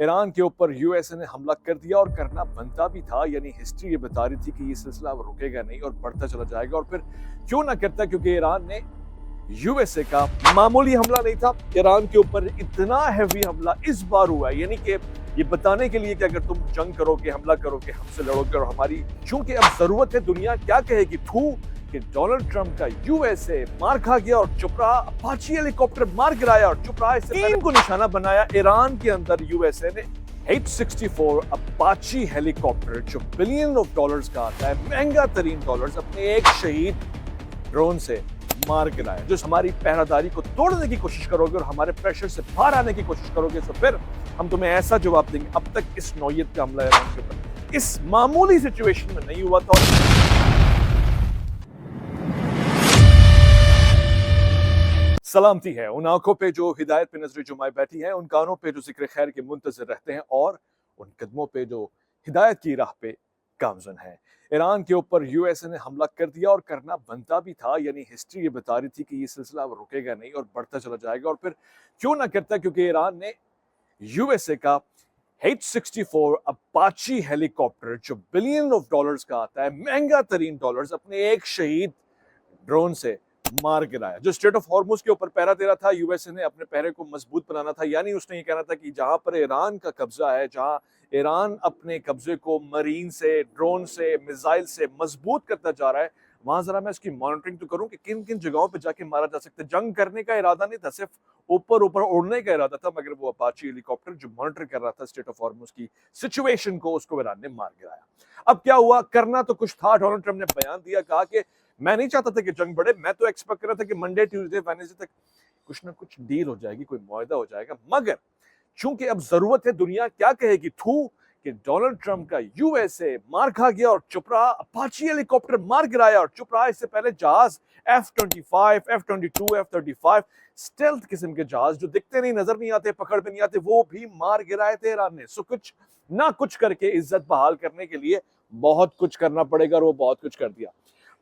Iran के ऊपर USA ने हमला कर दिया और करना बनता भी था। यानी हिस्ट्री ये बता रही थी कि ये सिलसिला अब रुकेगा नहीं और बढ़ता चला जाएगा। और फिर क्यों ना करता, क्योंकि ईरान ने यूएसए का मामूली हमला नहीं था, ईरान के ऊपर इतना हैवी हमला इस बार हुआ है। यानी कि ये बताने के लिए कि अगर तुम जंग करोगे, हमला करोगे, हमसे लड़ोगे और हमारी चूंकि अब जरूरत है, दुनिया क्या कहेगी, थू कि डोनाल्ड ट्रंप का यूएसए मार खा गया और चुप रहा, अपाची हेलीकॉप्टर मार गिराया और चुप रहा। इससे पहले को निशाना बनाया ईरान के अंदर यूएसए ने H-64 अपाची हेलीकॉप्टर जो बिलियन ऑफ डॉलर्स का आता है, महंगा तरीन डॉलर्स, अपने एक शहीद ड्रोन से मार गिराया। जो हमारी पहरादारी को तोड़ने की कोशिश करोगे और हमारे प्रेशर से बाहर आने की कोशिश करोगे तो फिर हम तुम्हें ऐसा जवाब देंगे। अब तक इस नौयत का हमला ईरान के ऊपर इस मामूली सिचुएशन में नहीं हुआ था। सलामती है उन आंखों पे जो हिदायत पे नजर जुमाए बैठी है, उन कानों पे जो जिक्र खैर के मुंतजर रहते हैं और उन कदमों पे जो हिदायत की राह पे गामजन है। ईरान के ऊपर यूएसए ने हमला कर दिया और करना बनता भी था। यानी हिस्ट्री ये बता रही थी कि ये सिलसिला अब रुकेगा नहीं और बढ़ता चला जाएगा। और फिर क्यों ना करता, क्योंकि ईरान ने यूएसए का H-64 अपाची हेलीकॉप्टर जो बिलियन ऑफ डॉलर्स का आता है, महंगा तरीन डॉलर्स, अपने एक शहीद ड्रोन से मार गिराया। जो स्ट्रेट ऑफ हॉर्मुज के ऊपर पहरा दे रहा था, यूएसए ने अपने पहरे को मजबूत बनाना था। यानी उसने ये कहना था कि जहां पर ईरान का कब्जा है, जहां ईरान अपने कब्जे को मरीन से, ड्रोन से, मिसाइल से मजबूत करता जा रहा है, वहां जरा मैं इसकी मॉनिटरिंग तो करूं कि किन किन जगहों पे जाके मारा जा सकता है। जंग करने का इरादा नहीं था, सिर्फ ऊपर ऊपर उड़ने का इरादा था। मगर वो अपाची हेलीकॉप्टर जो मॉनिटर कर रहा था स्ट्रेट ऑफ हॉर्मुज की सिचुएशन को, उसको ईरान ने मार गिराया। अब क्या हुआ, करना तो कुछ था। डोनाल्ड ट्रंप ने बयान दिया, कहा कि मैं नहीं चाहता था कि जंग बढ़े, मैं तो एक्सपेक्ट कर रहा था कि मंडे, ट्यूसडे, वेडनेसडे तक कुछ ना कुछ डील हो जाएगी, कोई मुआहदा हो जाएगा। मगर चूंकि अब जरूरत है, दुनिया क्या कहेगी, थू कि डोनाल्ड ट्रंप का यूएसए मार खा गया और चुप रहा, अपाची हेलीकॉप्टर मार गिराया और चुप रहा। इससे पहले जहाज F-25, F-22, F-35 स्टेल्थ किस्म के जहाज जो दिखते नहीं, नजर नहीं आते, पकड़ में नहीं आते, वो भी मार गिराए थे ईरान ने। सो कुछ ना कुछ करके इज्जत बहाल करने के लिए बहुत कुछ करना पड़ेगा और वो बहुत कुछ कर दिया।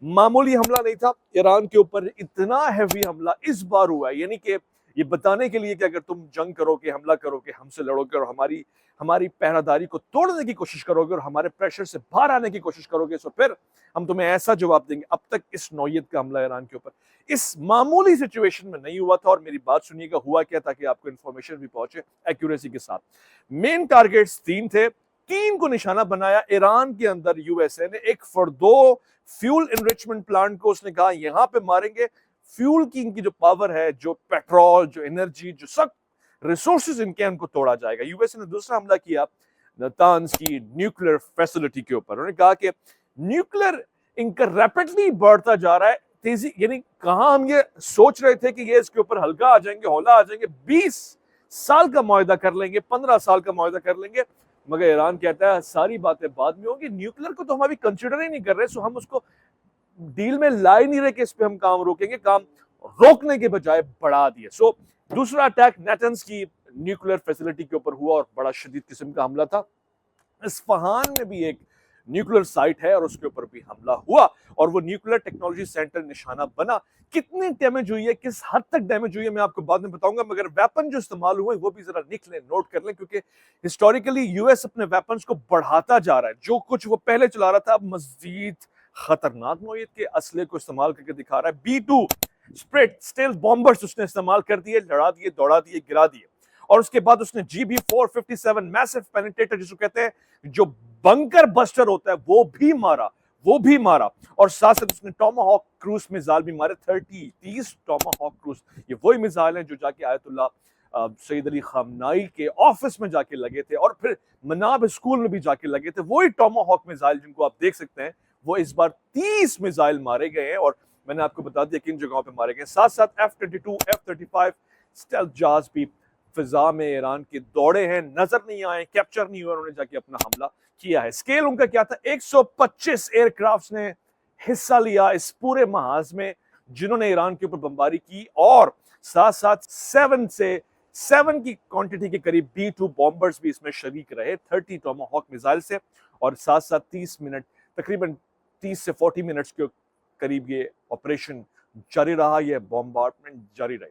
मामूली हमला नहीं था, ईरान के ऊपर इतना हैवी हमला इस बार हुआ है। यानी कि ये बताने के लिए कि अगर तुम जंग करोगे, हमला करोगे, हमसे लड़ोगे और हमारी हमारी पहरादारी को तोड़ने की कोशिश करोगे और हमारे प्रेशर से बाहर आने की कोशिश करोगे तो फिर हम तुम्हें ऐसा जवाब देंगे। अब तक इस नौयत का हमला ईरान के ऊपर इस मामूली सिचुएशन में नहीं हुआ था। और मेरी बात सुनिएगा, हुआ क्या, ताकि आपको इंफॉर्मेशन भी पहुंचे एक्यूरेसी के साथ। मेन टारगेट्स तीन थे, तीन को निशाना बनाया ईरान के अंदर यूएसए ने। एक फर्दो फ्यूल एनरिचमेंट प्लांट को उसने कहा यहां पे मारेंगे। फ्यूल की इनकी जो पावर है, जो पेट्रोल, जो एनर्जी, जो सब रिसोर्सेज इनके, उनको तोड़ा जाएगा। यूएसए ने दूसरा हमला किया नातान्ज की न्यूक्लियर फैसिलिटी के ऊपर। उन्होंने कहा कि न्यूक्लियर इनका रैपिडली बढ़ता जा रहा है, तेजी, यानी कहां हम ये सोच रहे थे कि ये इसके ऊपर हल्का आ जाएंगे, हौला आ जाएंगे, 20 साल का मुआहदा कर लेंगे, 15 साल का मुआहदा कर लेंगे। मगर ईरान कहता है सारी बातें बाद में होंगी, न्यूक्लियर को तो हम अभी कंसिडर ही नहीं कर रहे, सो हम उसको डील में ला ही नहीं रहे कि इस पे हम काम रोकेंगे। काम रोकने के बजाय बढ़ा दिए। सो दूसरा अटैक नेटन्स की न्यूक्लियर फैसिलिटी के ऊपर हुआ और बड़ा शदीद किस्म का हमला था। इस्फहान में भी एक न्यूक्लियर साइट है और उसके ऊपर भी हमला हुआ और वो न्यूक्लियर टेक्नोलॉजी सेंटर निशाना बना। कितनी डैमेज हुई है, किस हद तक डैमेज हुई है, मैं आपको बाद में बताऊंगा। मगर वेपन जो इस्तेमाल हुए वो भी जरा लिख लें, नोट कर लें, क्योंकि हिस्टोरिकली यूएस अपने वेपन्स को बढ़ाता जा रहा है। जो कुछ वो पहले चला रहा था, अब मजीद खतरनाक नौयत के असले को इस्तेमाल करके दिखा रहा है। B-2 स्प्रेड स्टेल्थ बॉम्बर्स उसने इस्तेमाल कर दिए, लड़ा दिए, दौड़ा दिए, गिरा दिए। और उसके बाद उसने GB-457 मैसिव पेनिट्रेटर जिसको कहते हैं, जो बंकर बस्टर होता है, वो भी मारा। और साथ साथ उसने टोमाहॉक क्रूज मिसाइल भी मारे, 30 टोमाहॉक क्रूज। ये वही मिसाइल हैं जो जाके आयतुल्लाह सईद अली खामनाई के ऑफिस में जाके लगे थे और फिर मनाब स्कूल में भी जाके लगे थे। वही टोमाहॉक मिसाइल जिनको आप देख सकते हैं, वो इस बार 30 मिसाइल मारे गए हैं और मैंने आपको बता दिया किन जगहों पे मारे गए। साथ साथ F-22, F-35 स्टेल्थ जहाज भी फिजा में ईरान के दौड़े हैं, नजर नहीं आए, कैप्चर नहीं हुए, उन्होंने जाके अपना हमला किया है। स्केल उनका क्या था, 125 एयरक्राफ्ट ने हिस्सा लिया इस पूरे महाज में जिन्होंने ईरान के ऊपर बमबारी की। और साथ साथ 7 की क्वांटिटी के करीब B-2 बॉम्बर्स भी इसमें शरीक रहे, 30 टोमाहॉक मिसाइल से। और साथ साथ 30 मिनट, तकरीबन 30 से 40 मिनट्स के करीब ये ऑपरेशन जारी रहा, ये बॉम्बार्डमेंट जारी रही।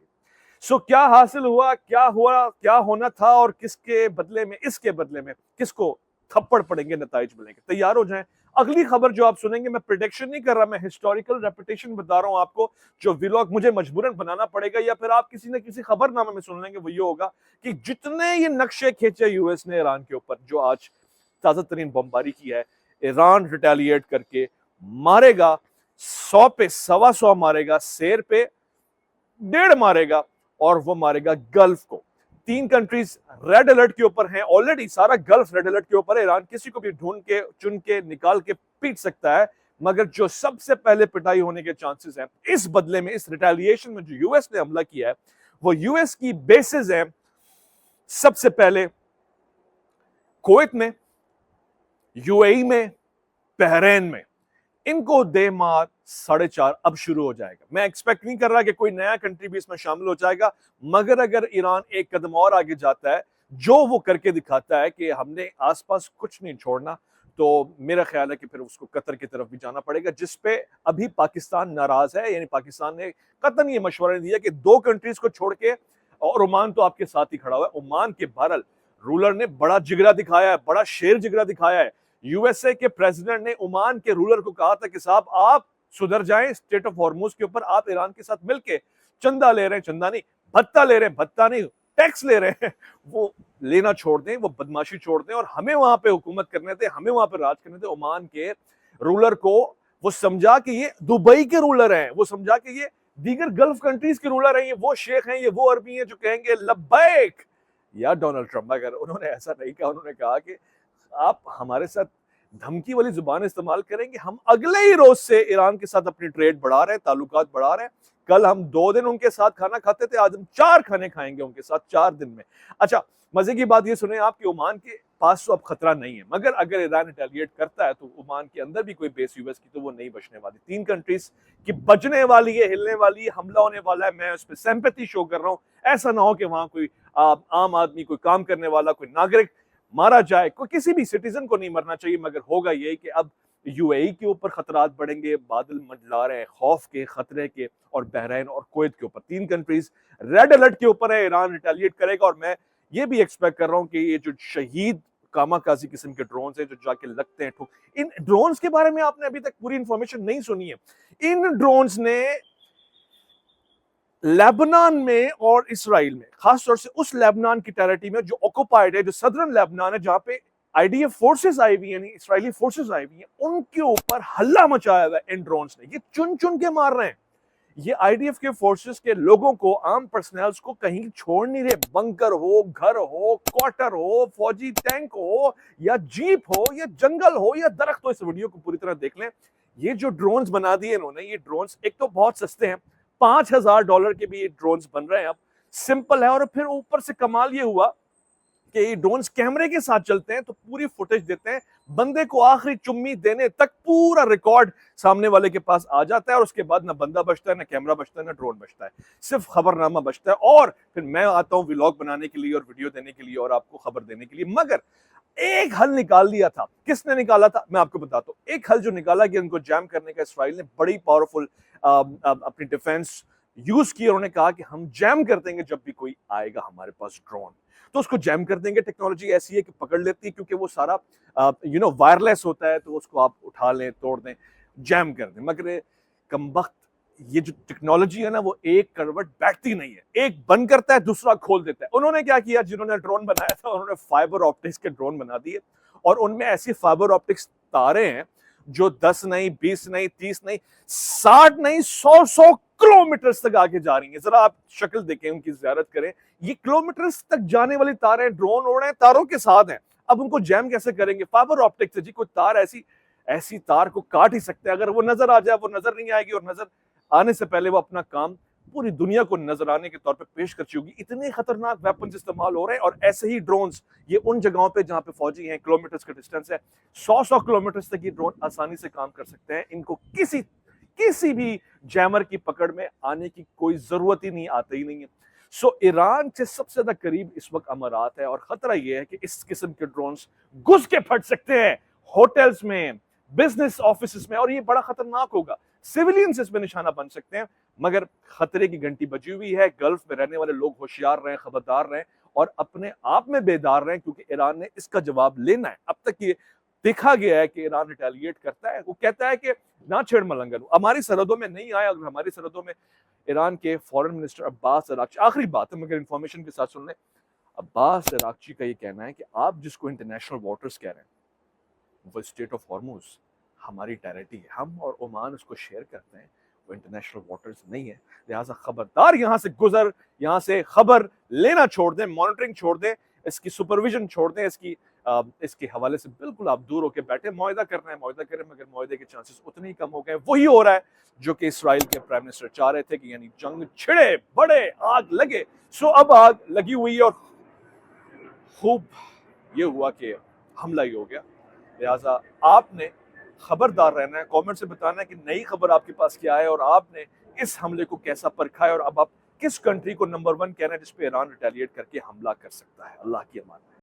सो क्या हासिल हुआ, क्या हुआ, क्या होना था और किसके बदले में, इसके बदले में किसको थप्पड़ पड़ेंगे, नताइज मिलेंगे। तैयार हो जाएं। अगली खबर जो आप सुनेंगे, मैं प्रिडिक्शन नहीं कर रहा, मैं हिस्टोरिकल रेपुटेशन बता रहा हूं आपको, जो व्लॉग मुझे मजबूरन बनाना पड़ेगा या फिर आप किसी न किसी खबरनामे में सुन लेंगे, वो ये होगा कि जितने ये नक्शे खींचे यूएस ने ईरान के ऊपर, जो आज ताजा तरीन बमबारी की है, ईरान रिटेलिएट करके मारेगा, 100 पे 125 मारेगा, शेर पे 1.5 मारेगा, और वो मारेगा गल्फ को। 3 कंट्रीज रेड अलर्ट के ऊपर हैं ऑलरेडी, सारा गल्फ रेड अलर्ट के ऊपर है। ईरान किसी को भी ढूंढ के, चुन के, निकाल के पीट सकता है, मगर जो सबसे पहले पिटाई होने के चांसेस हैं इस बदले में, इस रिटेलिएशन में जो यूएस ने हमला किया है, वो यूएस की बेसिस है सबसे पहले कुवैत में, यूएई में, बहरीन में। इनको दे मार 4.5 अब शुरू हो जाएगा। मैं एक्सपेक्ट नहीं कर रहा कि कोई नया कंट्री भी इसमें शामिल हो जाएगा, मगर अगर ईरान एक कदम और आगे जाता है, जो वो करके दिखाता है कि हमने आसपास कुछ नहीं छोड़ना, तो मेरा ख्याल है कि फिर उसको कतर की तरफ भी जाना पड़ेगा, जिसपे अभी पाकिस्तान नाराज है। यानी पाकिस्तान ने कतन ये मशवरा दिया कि 2 कंट्रीज को छोड़ के, और ओमान तो आपके साथ ही खड़ा हुआ है। ओमान के बहरहाल रूलर ने बड़ा जिगरा दिखाया है, बड़ा शेर जिगरा दिखाया है। यूएसए के प्रेसिडेंट ने ओमान के रूलर को कहा था कि साहब आप सुधर जाएं, स्टेट ऑफ हॉर्मुज के ऊपर आप ईरान के साथ मिलके चंदा ले रहे हैं, चंदा नहीं, भत्ता ले रहे हैं, भत्ता नहीं, टैक्स ले रहे हैं, वो लेना छोड़ दें, वो बदमाशी छोड़ दें और हमें वहां पे हुकूमत करने थे, हमें वहां पे राज करने थे। ओमान के रूलर को वो समझा कि ये दुबई के रूलर हैं, वो समझा कि ये दीगर गल्फ कंट्रीज के रूलर हैं, ये वो शेख हैं, ये वो अरबी हैं जो कहेंगे लब्बैक। या डोनाल्ड ट्रंप, अगर उन्होंने ऐसा नहीं कहा, उन्होंने कहा कि आप हमारे साथ धमकी वाली जुबान इस्तेमाल करेंगे, हम अगले ही रोज से ईरान के साथ अपनी ट्रेड बढ़ा रहे हैं, ताल्लुकात बढ़ा रहे हैं। कल हम 2 दिन उनके साथ खाना खाते थे, आज हम 4 खाने खाएंगे उनके साथ 4 दिन में। अच्छा, मजे की बात ये सुने आप कि ओमान के पास तो अब खतरा नहीं है, मगर अगर ईरान रिटेलिएट करता है तो ओमान के अंदर भी कोई बेस यूएस की, तो वो नहीं बचने वाली। 3 कंट्रीज की बचने वाली है, हिलने वाली है, हमला होने वाला है। मैं उस पर सिंपैथी शो कर रहा हूं। ऐसा ना हो कि वहां कोई आम आदमी, कोई काम करने वाला, कोई नागरिक मारा जाए। कोई किसी भी सिटीजन को नहीं मरना चाहिए, मगर होगा यही कि अब यूएई के ऊपर खतरात बढ़ेंगे, बादल मंडला रहे हैं खौफ के, खतरे के, और बहरीन और कुवैत के ऊपर 3 कंट्रीज रेड अलर्ट के ऊपर है। ईरान रिटेलिएट करेगा, और मैं ये भी एक्सपेक्ट कर रहा हूं कि ये जो शहीद कामाकाजी किस्म के ड्रोन्स हैं जो जाके लगते हैं ठोक, इन ड्रोन्स के बारे में आपने अभी तक पूरी इंफॉर्मेशन नहीं सुनी है। इन ड्रोन्स ने लेबनान में और इसराइल में, खासतौर से उस लेबनान की टेरिटरी में जो ऑक्युपाइड है, जो सदर्न लेबनान है, जहां पे आईडीएफ फोर्सेस आई हुई, यानी इसराइली फोर्सेस आई हुई हैं, उनके ऊपर हल्ला मचाया हुआ है इन ड्रोन्स ने। ये चुन चुन के मार रहे हैं। ये आईडीएफ के फोर्सेस के लोगों को, आर्म पर्सनल्स को कहीं छोड़ नहीं रहे। बंकर हो, घर हो, क्वार्टर हो, फौजी टैंक हो, या जीप हो, या जंगल हो, या दरख्त हो। इस वीडियो को पूरी तरह देख लें। ये जो ड्रोन्स बना दिए इन्होंने, ये ड्रोन्स एक तो बहुत सस्ते हैं, $5000 के भी ये ड्रोन्स बन रहे हैं। अब सिंपल है, और फिर ऊपर से कमाल ये हुआ कि ये ड्रोन्स कैमरे के साथ चलते हैं, तो पूरी फुटेज देते हैं। बंदे को आखिरी चुम्मी देने तक पूरा रिकॉर्ड सामने वाले के पास आ जाता है, और उसके बाद ना बंदा बचता है, ना कैमरा बचता है, ना ड्रोन बचता है, सिर्फ खबरनामा बचता है। और फिर मैं आता हूं व्लॉग बनाने के लिए और वीडियो देने के लिए और आपको खबर देने के लिए। मगर एक हल निकाल लिया था। किसने निकाला था, मैं आपको बताता हूं। एक हल जो निकाला कि उनको जैम करने का, इसराइल ने बड़ी पावरफुल अपनी डिफेंस यूज की। उन्होंने कहा कि हम जैम कर देंगे जब भी कोई आएगा हमारे पास ड्रोन, तो उसको जैम कर देंगे। टेक्नोलॉजी ऐसी है कि पकड़ लेती है, क्योंकि वो सारा वायरलेस होता है, तो उसको आप उठा लें, तोड़ दें, जैम कर दें। मगर कमबख्त, ये जो टेक्नोलॉजी है ना, वो एक करवट बैठती नहीं है। एक बंद करता है, दूसरा खोल देता है। उन्होंने क्या किया, जिन्होंने ड्रोन बनाया था, उन्होंने फाइबर ऑप्टिक्स के ड्रोन बना दिए, और उनमें ऐसी फाइबर ऑप्टिक्स तारे हैं जो 10 नहीं, 20 नहीं, 30 नहीं, 60 नहीं, 100 किलोमीटर तक आगे जा रही है। जरा आप शक्ल देखें, उनकी ज़ियारत करें। ये किलोमीटर तक जाने वाली तारें, ड्रोन उड़ रहे हैं, तारों के साथ हैं। अब उनको जैम कैसे करेंगे? फाइबर ऑप्टिक्स से जी। कोई तार ऐसी तार को काट ही सकते हैं। अगर वो नजर आ जाए, वो नजर नहीं आएगी, और नजर आने से पहले वो अपना काम पूरी दुनिया को नजर आने के तौर पे पेश कर चुकी होगी। इतने खतरनाक वेपन्स इस्तेमाल हो रहे हैं। और ऐसे ही ड्रोन्स, ये उन जगहों पे जहां पे फौजी हैं, किलोमीटर्स का डिस्टेंस है, 100 किलोमीटर तक ये ड्रोन आसानी से काम कर सकते हैं। इनको किसी भी जैमर की पकड़ में आने की कोई जरूरत ही नहीं, आती ही नहीं है। सो ईरान से सबसे ज्यादा करीब इस वक्त अमारात है, और खतरा यह है कि इस किस्म के ड्रोन्स घुस के फट सकते हैं होटल्स में, बिजनेस ऑफिस में, और ये बड़ा खतरनाक होगा। सिविलियंस इसमें निशाना बन सकते हैं। मगर खतरे की घंटी बजी हुई है। गल्फ में रहने वाले लोग होशियार रहें, खबरदार रहें और अपने आप में बेदार रहें, क्योंकि ईरान ने इसका जवाब लेना है। अब तक ये देखा गया है कि ईरान रिटेलिएट करता है, वो कहता है कि ना छेड़ मलंगन, हमारी सरहदों में नहीं आया। अगर हमारी सरहदों में ईरान के फॉरेन मिनिस्टर अब्बास अरागची, आखिरी बात है मगर इंफॉर्मेशन के साथ सुन लें, अब्बास अरागची का ये कहना है कि आप जिसको इंटरनेशनल वाटर्स कह रहे हैं, वो स्टेट ऑफ हॉर्मुज हमारी टेरिटरी है, हम और ओमान उसको शेयर करते हैं, वो इंटरनेशनल वाटर्स नहीं है। लिहाजा खबरदार, यहां से गुजर, यहां से खबर लेना छोड़ दें, मॉनिटरिंग छोड़ दें, इसकी सुपरविजन छोड़ दें, इसके हवाले से बिल्कुल आप दूर होकर बैठे। मुआहदा करना है मुआहदा करें, मगर मुआहदे के चांसेस उतने ही कम हो गए। वही हो रहा है जो कि इसराइल के प्राइम मिनिस्टर चाह रहे थे कि यानी जंग छिड़े, बढ़े, आग लगे। सो अब आग लगी हुई है और खूब ये हुआ कि हमला ही हो गया। लिहाजा आपने खबरदार रहना है, कमेंट से बताना है कि नई खबर आपके पास क्या है और आपने इस हमले को कैसा परखा है और अब आप किस कंट्री को नंबर 1 कहना है जिस पे ईरान रिटेलिएट करके हमला कर सकता है। अल्लाह की अमान।